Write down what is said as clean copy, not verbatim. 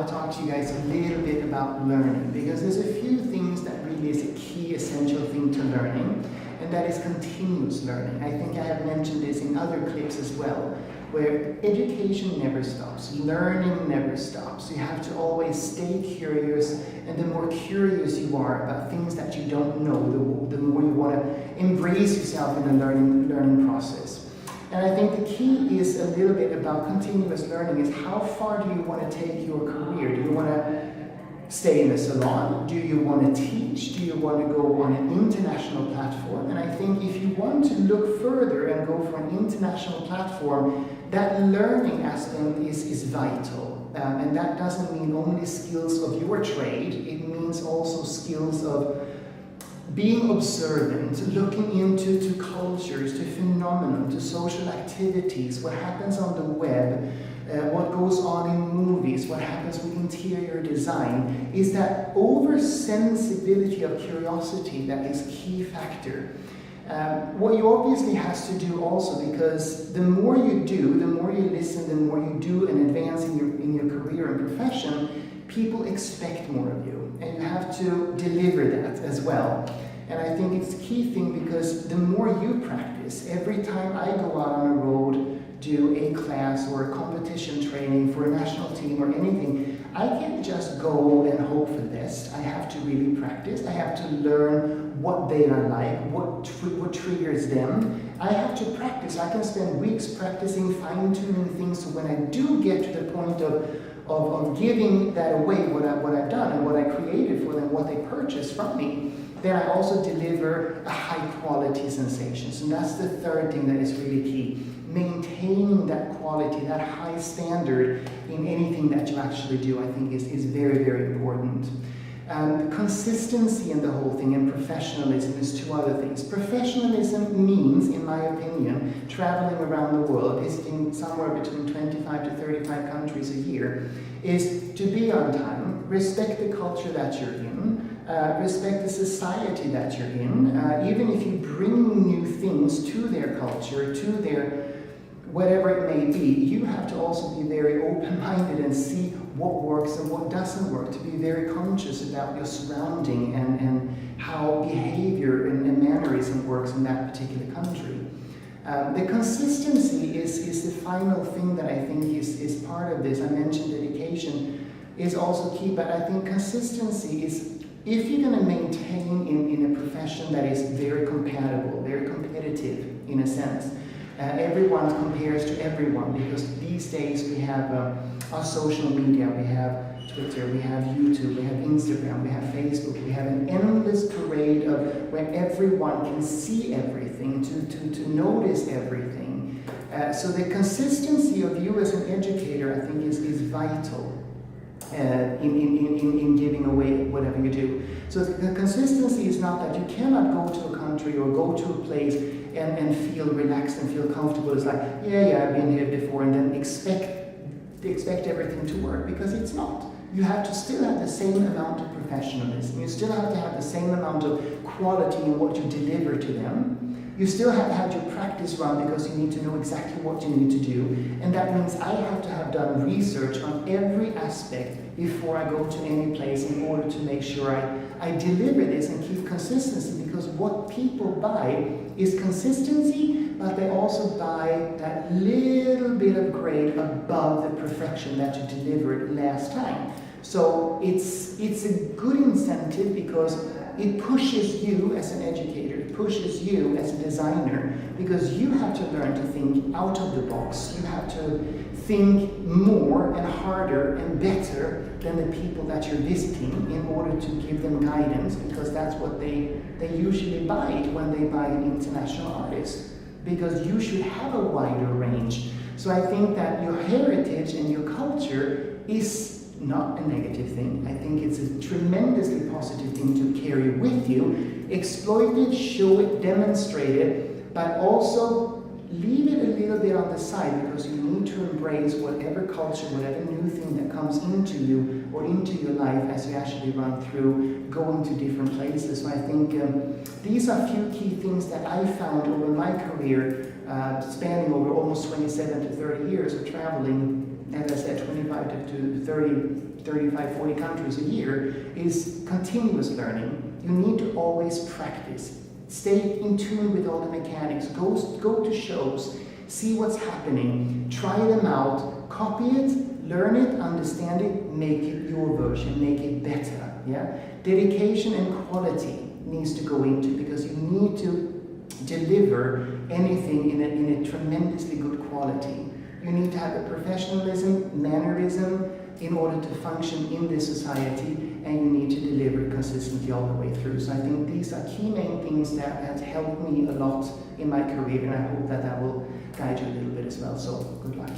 to talk to you guys a little bit about learning, because there's a few things that really is a key essential thing to learning, and that is continuous learning. I think I have mentioned this in other clips as well, where education never stops, learning never stops. You have to always stay curious, and the more curious you are about things that you don't know, the more you want to embrace yourself in the learning process. And I think the key is a little bit about continuous learning is how far do you want to take your career? Do you want to stay in a salon? Do you want to teach? Do you want to go on an international platform? And I think if you want to look further and go for an international platform, that learning aspect is vital. And that doesn't mean only skills of your trade, it means also skills of being observant, looking into cultures, to phenomenon, to social activities, what happens on the web, what goes on in movies, what happens with interior design, is that oversensibility of curiosity that is a key factor. What you obviously has to do also, because the more you do, the more you listen, the more you do and advance in your career and profession, people expect more of you, and you have to deliver that as well. And I think it's a key thing, because the more you practice, every time I go out on a road, do a class or a competition training for a national team or anything, I can't just go and hope for the best. I have to really practice. I have to learn what they are like, what triggers them. I have to practice. I can spend weeks practicing, fine-tuning things, so when I do get to the point of giving that away, what I've done and what I created for them, what they purchase from me, then I also deliver a high-quality sensation. So that's the third thing that is really key. Maintaining that quality, that high standard in anything that you actually do, I think is very, very important. Consistency in the whole thing, and professionalism is two other things. Professionalism means, in my opinion, traveling around the world, visiting somewhere between 25 to 35 countries a year, is to be on time, respect the culture that you're in, respect the society that you're in. Even if you bring new things to their culture, to their whatever it may be, you have to also be very open-minded and see what works and what doesn't work, to be very conscious about your surrounding and how behavior and mannerism works in that particular country. The consistency is the final thing that I think is part of this. I mentioned dedication is also key, but I think consistency is, if you're going to maintain in a profession that is very compatible, very competitive in a sense, everyone compares to everyone, because these days we have our social media, we have Twitter, we have YouTube, we have Instagram, we have Facebook, we have an endless parade of where everyone can see everything, to notice everything. So the consistency of you as an educator, I think, is vital. In giving away whatever you do. So the consistency is not that you cannot go to a country or go to a place and feel relaxed and feel comfortable. It's like, yeah, I've been here before, and then expect everything to work, because it's not. You have to still have the same amount of professionalism. You still have to have the same amount of quality in what you deliver to them. You still have to have your practice run, because you need to know exactly what you need to do. And that means I have to have done research on every aspect before I go to any place, in order to make sure I deliver this and keep consistency, because what people buy is consistency, but they also buy that little bit of grade above the perfection that you delivered last time. So it's a good incentive, because it pushes you as an educator, it pushes you as a designer, because you have to learn to think out of the box. You have to think more and harder and better than the people that you're visiting, in order to give them guidance, because that's what they usually buy it when they buy an international artist, because you should have a wider range. So I think that your heritage and your culture is not a negative thing. I think it's a tremendously positive thing to carry with you. Exploit it, show it, demonstrate it, but also leave it a little bit on the side, because you need to embrace whatever culture, whatever new thing that comes into you or into your life as you actually run through going to different places. So I think these are a few key things that I found over my career, spanning over almost 27 to 30 years of traveling. As I said, 25 to 35, 40 countries a year, is continuous learning. You need to always practice. Stay in tune with all the mechanics. Go to shows, see what's happening, try them out, copy it, learn it, understand it, make it your version, make it better. Yeah? Dedication and quality needs to go into, because you need to deliver anything in a tremendously good quality. You need to have a professionalism, mannerism in order to function in this society, and you need to deliver consistently all the way through. So I think these are key main things that have helped me a lot in my career, and I hope that will guide you a little bit as well. So good luck.